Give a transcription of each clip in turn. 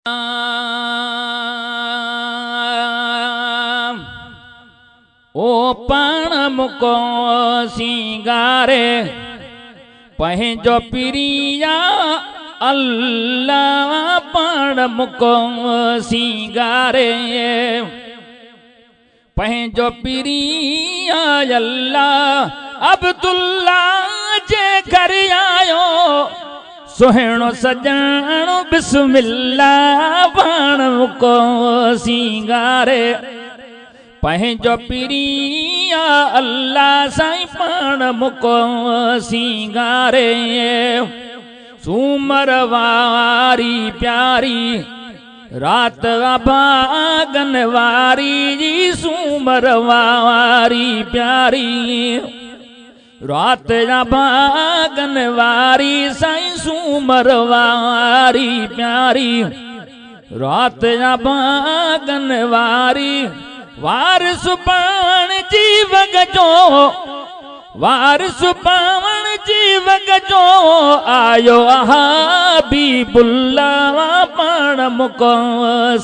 ओ पाण मुको सिंगारे पंहिंजो पिरिया अल्लाह पाण मुको सिंगारे पंहिंजो पिरिया अल्लाह अब्दुल्ला जे घर आयो सुहिणो सजणो बिस्मिल्लाह पाण मुको सिंगारे पंहिंजो पिरिया अल्लाह साईं पाण मुको सिंगारे सूमर वारी प्यारी रात भागन वारी जी सूमर वारी प्यारी रात भागन वारी साईं सूमर वारी प्यारी रात भागन वारी वारिस पाण जी वगजो वारिस पाण जी वगजो आयो हबीबुल्ला पाण मुको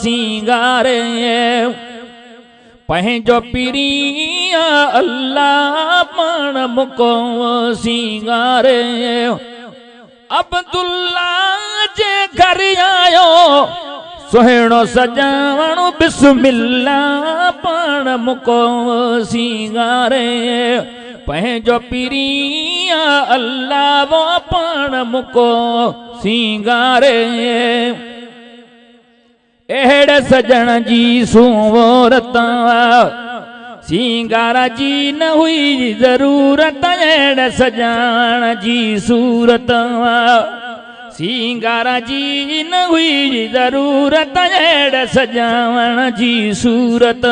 सिंगारे पंहिंजो पिरिया अल्लाह पाण मुको सिंगारे अब्दुल्ला जे घर आयो सुहिणो सजणो बिस्मिल्लाह पाण मुको सिंगारे पंहिंजो पिरिया अल्लाह वो पाण मुको सिंगारे अहिड़े सजण जी सूरत सिंगार जी न हुई ज़रूरत अहिड़े सजण जी सूरत सिंगार जी न हुई ज़रूरत अहिड़े सजावण जी सूरत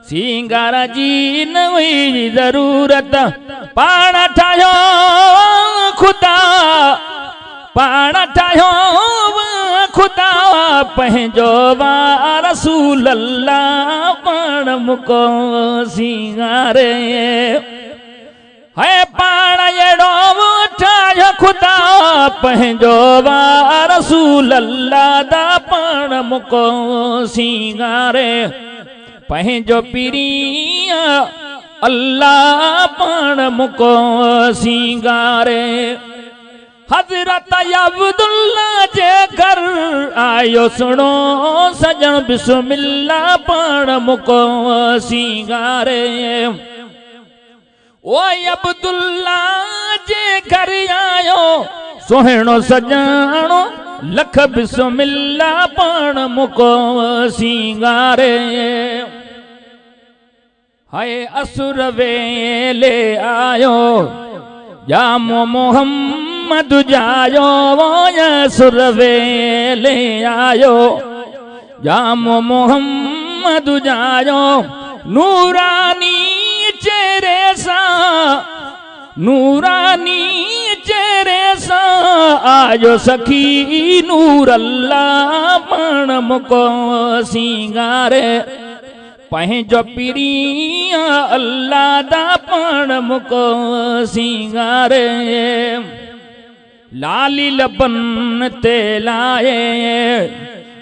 सिंगार जी न हुई ज़रूरत पाण ठाहियो खुदा पाण ठाहियो खुदा पंहिंजो रसूल अल्लाह पाण मुको सिंगारे है पाण अहिड़ो ठाहियो खुदा पंहिंजो रसूल अल्लाह दा पाण मुको सिंगारे पंहिंजो पिरिया अल्लाह पाण मुको सिंगारे हज़रत अब्दुल्ला जे घर आयो सुनो सजण बिस्मिल्लाह पाण मुको सिंगारे ओ अब्दुल्ला जे घर आयो सुहिणो सजणो लख बिस्मिल्लाह पाण मुको सिंगारे हाय असुर वेले आयो जामो मोहम्मद जायो असुर वेले आयो जामो मोहम्मद जायो नूरानी चेहरे सा नूरानी चेहरे सा आयो सखी नूर अल्लाह पाण मुको सिंगारे पंहिंजो पिरिया अल्लाह दा पाण मुको सिंगारे लाली लबन ते लाए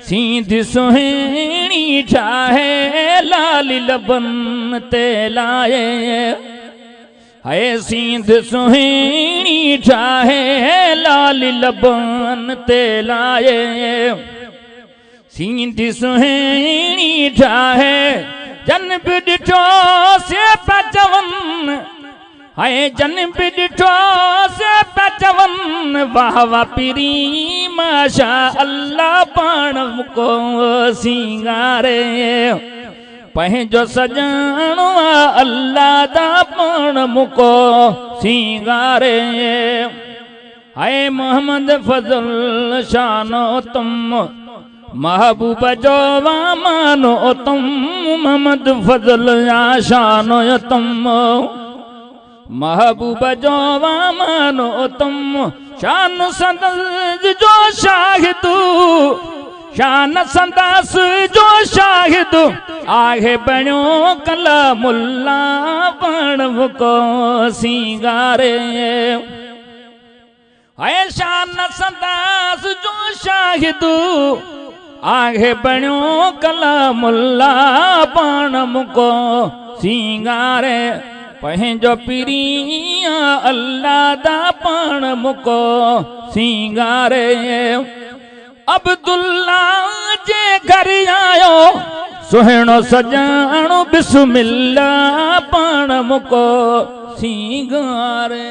सींध सुहिणी ठाहे लाली लबन ते लाए है सींध सुहिणी ठाहे लाली लबन ते लाए सींध सुहिणी ठाहे जन बि ॾिठो से पचवन है जन बि ॾिठो से पचवन वाह वाह पिरी माशा अल्लाह पाण मुको सिंगारे पंहिंजो सजणो अल्लाह दा पाण मुको सिंगारे है मोहम्मद फजल शानो तुम महबूब जो मानो तुम मोहम्मद फजल शानो तुम महबूब जो मानो तुम शान संदास जो शाहिदू शान संदास जो शाहिदू आहे बणियो कलामुल्ला पाण मुको सिंगारे है शान संदास जो शाहिदू आगे बणियो कलामुल्ला पाण मुको सिंगारे पंहिंजो पिरिया अल्लाह दा पाण मुको सिंगारे अब्दुल्ला जे घर आयो सुहिणो सजाणो बिस्मिल्लाह पाण मुको सिंगारे।